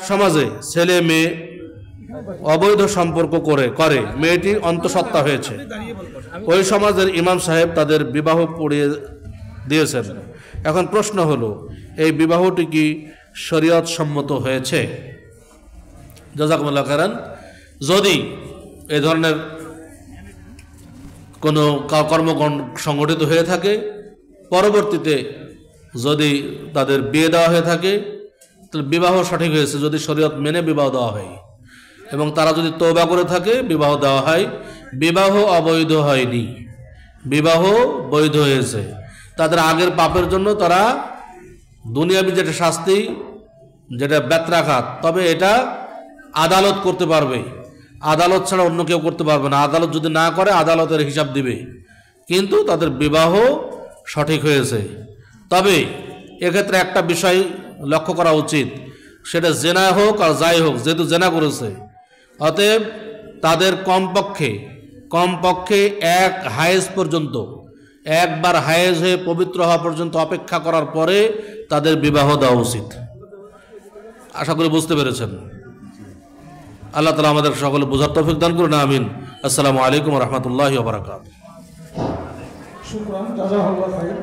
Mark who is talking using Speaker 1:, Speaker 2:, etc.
Speaker 1: সমাজে ছেলে মেয়ে অবৈধ সম্পর্ক করে মেয়েটি অন্তঃসত্ত্বা হয়েছে, ওই সমাজের ইমাম সাহেব তাদের বিবাহ পড়িয়ে দিয়েছেন। এখন প্রশ্ন হলো, এই বিবাহটি কি শরীয়ত সম্মত হয়েছে? জাযাকুমুল্লাহ খাইরান। যদি এই ধরনের কোনো কর্মকাণ্ড সংগঠিত হয়ে থাকে, পরবর্তীতে যদি তাদের বিয়ে দেওয়া হয়ে থাকে, তাহলে বিবাহ সঠিক হয়েছে যদি শরীয়ত মেনে বিবাহ দেওয়া হয়, এবং তারা যদি তওবা করে থাকে বিবাহ দেওয়া হয়। বিবাহ অবৈধ হয়নি, বিবাহ বৈধ হয়েছে। তাদের আগের পাপের জন্য তারা দুনিয়াবি যেটা শাস্তি, যেটা ব্যত্রাঘাত, তবে এটা আদালত করতে পারবে, আদালত ছাড়া অন্য কেউ করতে পারবে না। আদালত যদি না করে আদালতের হিসাব দিবে, কিন্তু তাদের বিবাহ সঠিক হয়েছে। তবে এক্ষেত্রে একটা বিষয় লক্ষ্য করা উচিত, সেটা জেনা হোক আর যাই হোক, যেহেতু জেনা করেছে, অতএব তাদের কমপক্ষে এক হায়েজ পর্যন্ত, একবার হায়েজ হয়ে পবিত্র হওয়া পর্যন্ত অপেক্ষা করার পরে তাদের বিবাহ দেওয়া উচিত। আশা করি বুঝতে পেরেছেন। আল্লাহ তাআলা আমাদের সকলে বোঝার তৌফিক দান করুন, আমিন। আসসালামু আলাইকুম ওয়া রাহমাতুল্লাহি ওয়া বারাকাতুহু।
Speaker 2: শুকরান, জাযাকাল্লাহু খাইর।